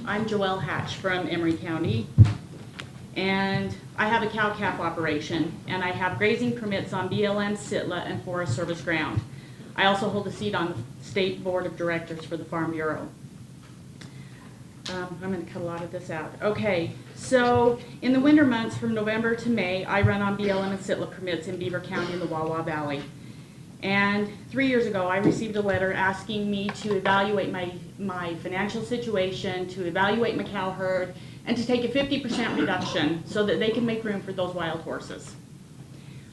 I'm Joël Hatch from Emery County, and I have a cow-calf operation, and I have grazing permits on BLM, Sitla, and Forest Service ground. I also hold a seat on the State Board of Directors for the Farm Bureau. I'm going to cut a lot of this out. Okay, so in the winter months from November to May, I run on BLM and Sitla permits in Beaver County in the Wawa Valley. And 3 years ago, I received a letter asking me to evaluate my financial situation, to evaluate my cow herd, and to take a 50% reduction so that they can make room for those wild horses.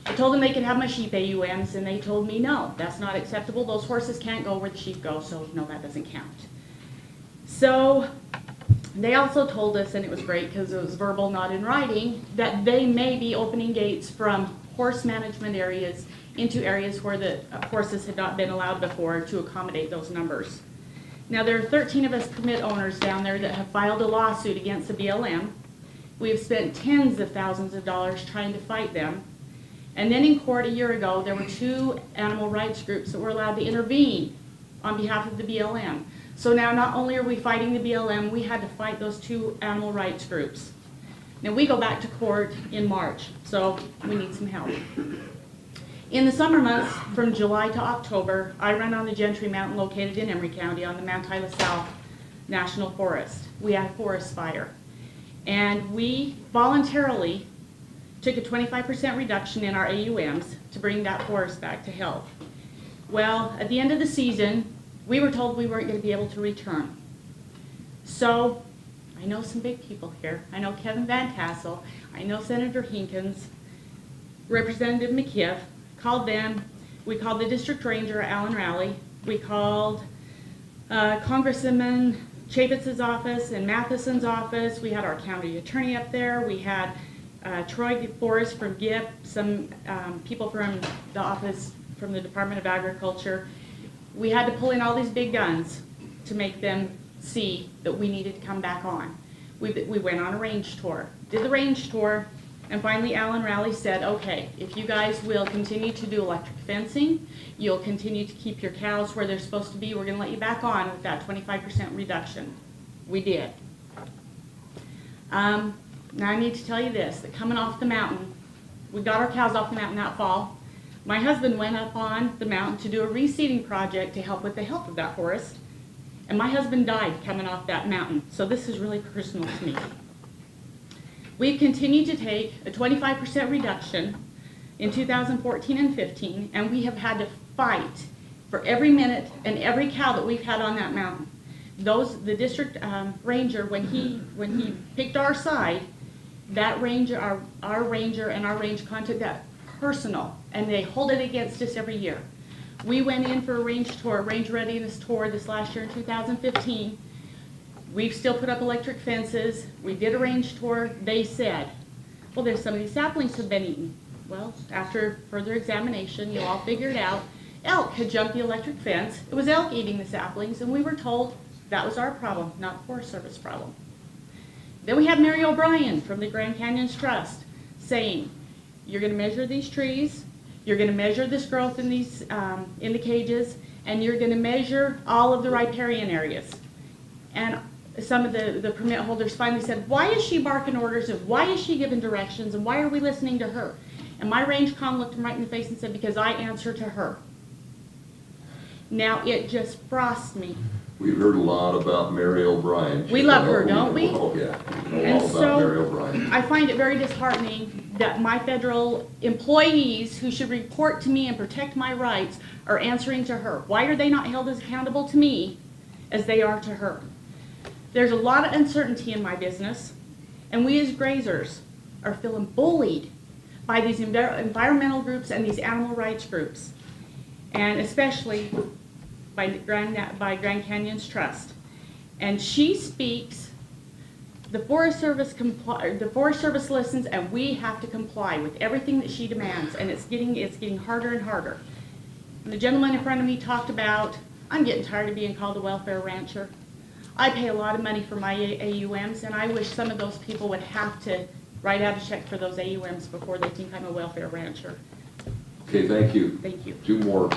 I told them they could have my sheep AUMs, and they told me, no, that's not acceptable. Those horses can't go where the sheep go, so no, that doesn't count. So they also told us, and it was great because it was verbal, not in writing, that they may be opening gates from horse management areas into areas where the horses had not been allowed before to accommodate those numbers. Now there are 13 of us permit owners down there that have filed a lawsuit against the BLM. We have spent tens of thousands of dollars trying to fight them. And then in court a year ago, there were 2 animal rights groups that were allowed to intervene on behalf of the BLM. So now not only are we fighting the BLM, we had to fight those 2 animal rights groups. Now we go back to court in March, so we need some help. In the summer months, from July to October, I run on the Gentry Mountain located in Emery County on the Mount Hyla South National Forest. We had a forest fire. And we voluntarily took a 25% reduction in our AUMs to bring that forest back to health. Well, at the end of the season, we were told we weren't going to be able to return. So, I know some big people here. I know Kevin Van Tassel. I know Senator Hinkins, Representative McKiff. Called them. We called the district ranger, Alan Rowley. We called Congressman Chavitz's office and Matheson's office. We had our county attorney up there. We had Troy Forrest from GIP, some people from the office from the Department of Agriculture. We had to pull in all these big guns to make them see that we needed to come back on. We went on a range tour, did the range tour, and finally Alan Rowley said, okay, if you guys will continue to do electric fencing, you'll continue to keep your cows where they're supposed to be, we're going to let you back on with that 25% reduction. We did. Now I need to tell you this, that coming off the mountain, we got our cows off the mountain that fall. My husband went up on the mountain to do a reseeding project to help with the health of that forest, and my husband died coming off that mountain, so this is really personal to me. We've continued to take a 25% reduction in 2014 and 15, and we have had to fight for every minute and every cow that we've had on that mountain. The district ranger, when he picked our side, that ranger, our ranger and our range contook that personal, and they hold it against us every year. We went in for a range tour, range readiness tour this last year in 2015. We've still put up electric fences. We did a range tour. They said, well, there's some of these saplings have been eaten. Well, after further examination, you all figured out elk had jumped the electric fence. It was elk eating the saplings, and we were told that was our problem, not the Forest Service problem. Then we have Mary O'Brien from the Grand Canyons Trust saying, you're going to measure these trees, you're going to measure this growth in these in the cages, and you're going to measure all of the riparian areas. And some of the permit holders finally said, why is she barking orders, and why is she giving directions, and why are we listening to her? And my range com looked him right in the face and said, because I answer to her. Now it just frosts me. We've heard a lot about Mary O'Brien. We love her, don't we? Oh, yeah. We know all about Mary O'Brien. I find it very disheartening that my federal employees who should report to me and protect my rights are answering to her. Why are they not held as accountable to me as they are to her? There's a lot of uncertainty in my business, and we as grazers are feeling bullied by these environmental groups and these animal rights groups, and especially by Grand Canyons Trust. And she speaks, the Forest Service listens, and we have to comply with everything that she demands, and it's getting harder and harder. And the gentleman in front of me talked about, I'm getting tired of being called a welfare rancher. I pay a lot of money for my AUMs, and I wish some of those people would have to write out a check for those AUMs before they think I'm a welfare rancher. Okay, thank you. Thank you. 2 more.